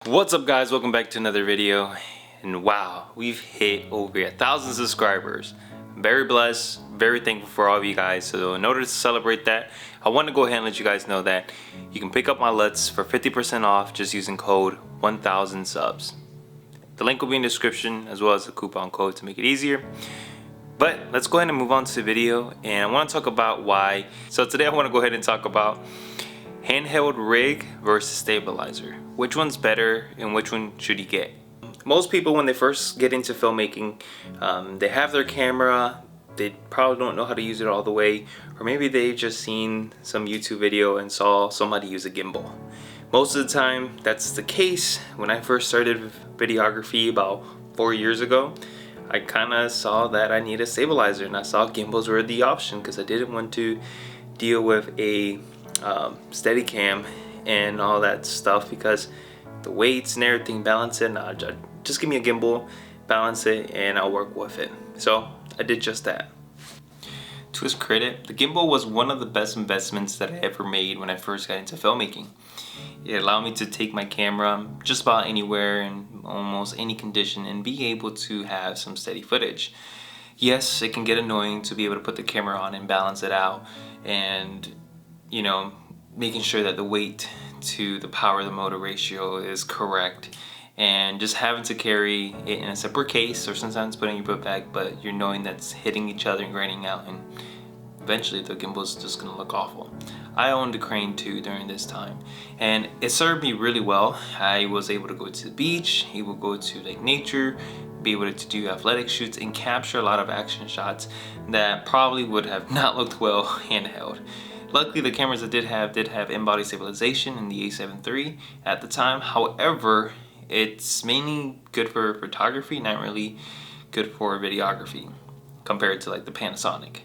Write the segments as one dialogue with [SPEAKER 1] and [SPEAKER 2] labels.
[SPEAKER 1] What's up guys, welcome back to another video. And wow, we've hit over 1,000 subscribers. I'm very blessed, very thankful for all of you guys. So in order to celebrate that, I want to go ahead and let you guys know that you can pick up my LUTs for 50% off just using code 1000 subs. The link will be in the description as well as the coupon code to make it easier. But let's go ahead and move on to the video, and I want to talk about why. So today I want to go ahead and talk about handheld rig versus stabilizer. Which one's better and which one should you get? Most people, when they first get into filmmaking, they have their camera, they probably don't know how to use it all the way, or maybe they've just seen some YouTube video and saw somebody use a gimbal. Most of the time that's the case. When I first started videography about 4 years ago, I kind of saw that I needed a stabilizer, and I saw gimbals were the option because I didn't want to deal with a steady cam and all that stuff, because the weights and everything, balance it. Nah, just give me a gimbal, balance it, and I'll work with it. So I did just that. To its credit, the gimbal was one of the best investments that I ever made when I first got into filmmaking. It allowed me to take my camera just about anywhere in almost any condition and be able to have some steady footage. Yes, it can get annoying to be able to put the camera on and balance it out, and making sure that the weight to the power of the motor ratio is correct, and just having to carry it in a separate case or sometimes put it in your book bag, but you're knowing that's hitting each other and graining out, and eventually the gimbal is just gonna look awful. I owned a crane too during this time, and it served me really well. I was able to go to the beach, able to go to like nature, be able to do athletic shoots and capture a lot of action shots that probably would have not looked well handheld. Luckily, the cameras I did have in-body stabilization in the A7 III at the time. However, it's mainly good for photography, not really good for videography compared to like the Panasonic.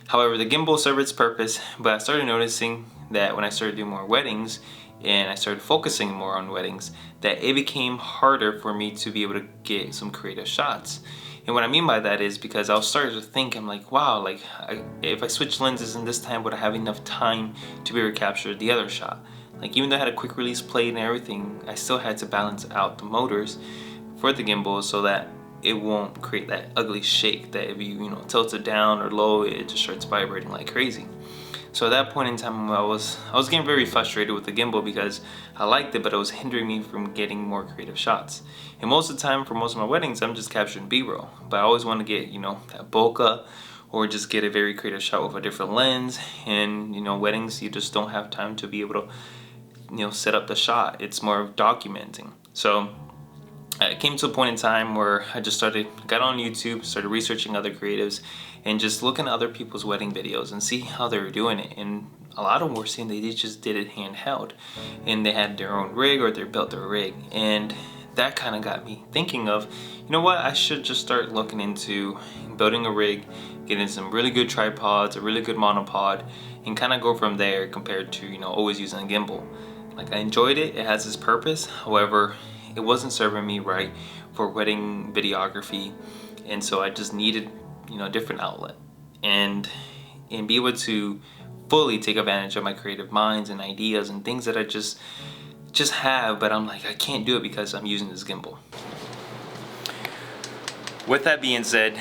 [SPEAKER 1] However, the gimbal served its purpose, but I started noticing that when I started doing more weddings and I started focusing more on weddings, that it became harder for me to be able to get some creative shots. And what I mean by that is because I was starting to think, I'm like, wow, if I switch lenses in this time, would I have enough time to be able to capture the other shot? Like, even though I had a quick release plate and everything, I still had to balance out the motors for the gimbal so that it won't create that ugly shake that if you tilt it down or low, it just starts vibrating like crazy. So at that point in time, I was getting very frustrated with the gimbal because I liked it, but it was hindering me from getting more creative shots. And most of the time, for most of my weddings, I'm just capturing B-roll. But I always want to get, that bokeh, or just get a very creative shot with a different lens. And, weddings, you just don't have time to be able to, set up the shot. It's more of documenting. So it came to a point in time where I just got on YouTube, started researching other creatives, and just looking at other people's wedding videos and see how they were doing it. And a lot of them were saying they just did it handheld, and they had their own rig or they built their rig. And that kind of got me thinking of, what, I should just start looking into building a rig, getting some really good tripods, a really good monopod, and kind of go from there compared to, always using a gimbal. Like, I enjoyed it, it has its purpose. However, it wasn't serving me right for wedding videography, and so I just needed a different outlet and be able to fully take advantage of my creative minds and ideas and things that I just have, but I'm like, I can't do it because I'm using this gimbal. With that being said,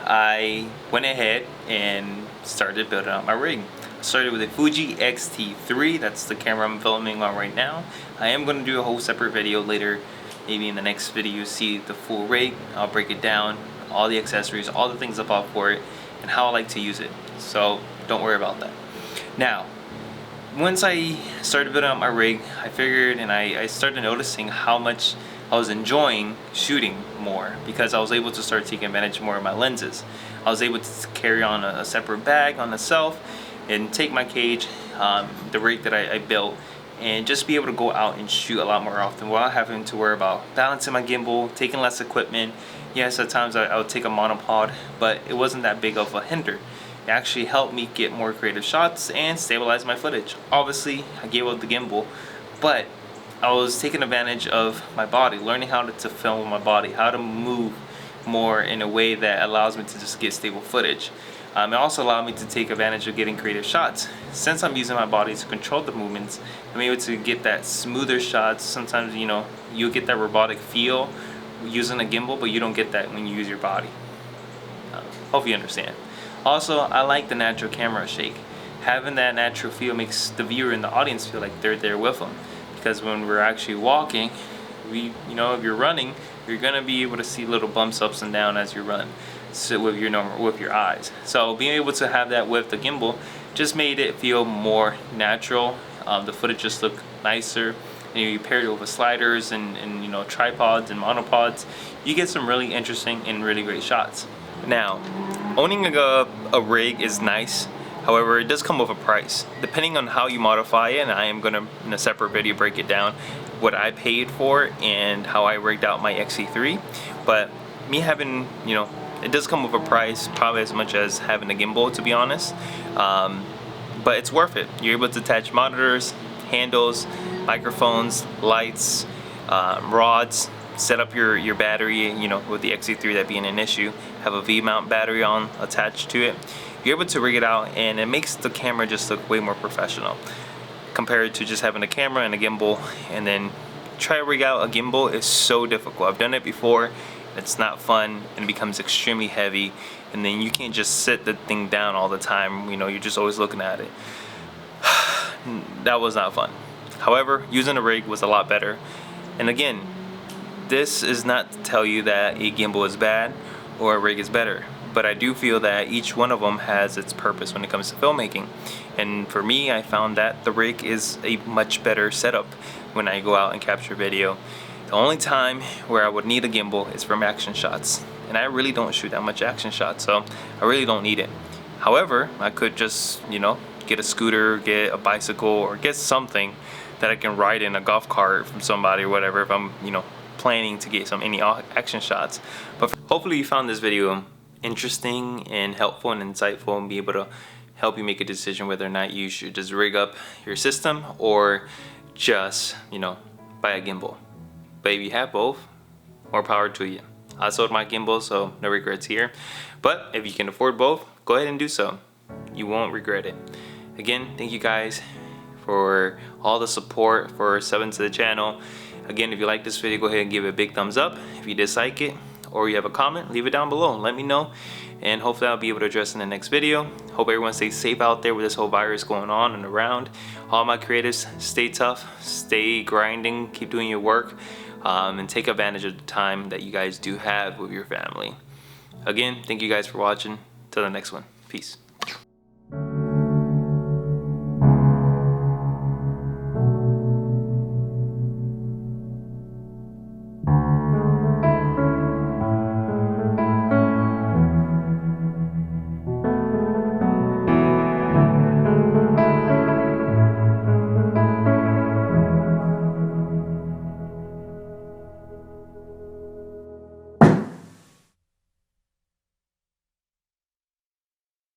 [SPEAKER 1] I went ahead and started building out my rig. I started with a Fuji X-T3, that's the camera I'm filming on right now. I am going to do a whole separate video later. Maybe in the next video you see the full rig. I'll break it down, all the accessories, all the things I bought for it, and how I like to use it. So don't worry about that. Now, once I started building out my rig, I figured, and I started noticing how much I was enjoying shooting more, because I was able to start taking advantage more of my lenses. I was able to carry on a separate bag on the shelf and take my cage, the rig that I built, and just be able to go out and shoot a lot more often without having to worry about balancing my gimbal, taking less equipment. Yes, at times I would take a monopod, but it wasn't that big of a hinder. It actually helped me get more creative shots and stabilize my footage. Obviously, I gave up the gimbal, but I was taking advantage of my body, learning how to film with my body, how to move more in a way that allows me to just get stable footage. It also allowed me to take advantage of getting creative shots. Since I'm using my body to control the movements, I'm able to get that smoother shots. Sometimes, you know, you get that robotic feel using a gimbal, but you don't get that when you use your body. Hope you understand. Also, I like the natural camera shake. Having that natural feel makes the viewer and the audience feel like they're there with them. Because when we're actually walking, you know, if you're running, you're gonna be able to see little bumps ups and down as you run. So with your eyes. So being able to have that with the gimbal just made it feel more natural. The footage just looked nicer. And you pair it with sliders and you know, tripods and monopods, you get some really interesting and really great shots. Now, owning a rig is nice. However, it does come with a price. Depending on how you modify it, and I am gonna in a separate video break it down what I paid for and how I rigged out my XE3. But me having, you know, it does come with a price, probably as much as having a gimbal, to be honest. But it's worth it. You're able to attach monitors, handles, microphones, lights, rods, set up your battery, you know, with the XE3 that being an issue, have a V-mount battery on attached to it. You're able to rig it out, and it makes the camera just look way more professional compared to just having a camera and a gimbal. And then try to rig out a gimbal is so difficult. I've done it before. It's not fun, and it becomes extremely heavy, and then you can't just sit the thing down all the time. You know, you're just always looking at it. That was not fun. However, using a rig was a lot better. And again, this is not to tell you that a gimbal is bad or a rig is better, but I do feel that each one of them has its purpose when it comes to filmmaking. And for me, I found that the rig is a much better setup when I go out and capture video. The only time where I would need a gimbal is from action shots, and I really don't shoot that much action shots, so I really don't need it. However, I could just, you know, get a scooter, get a bicycle, or get something that I can ride in, a golf cart from somebody or whatever, if I'm, you know, planning to get any action shots. But hopefully you found this video interesting and helpful and insightful, and be able to help you make a decision whether or not you should just rig up your system or just, you know, buy a gimbal. But if you have both, more power to you. I sold my gimbal, so no regrets here. But if you can afford both, go ahead and do so. You won't regret it. Again, thank you guys for all the support, for subbing to the channel. Again, if you like this video, go ahead and give it a big thumbs up. If you dislike it or you have a comment, leave it down below and let me know. And hopefully I'll be able to address in the next video. Hope everyone stays safe out there with this whole virus going on and around. All my creatives, stay tough, stay grinding, keep doing your work, and take advantage of the time that you guys do have with your family. Again, thank you guys for watching. Till the next one. Peace.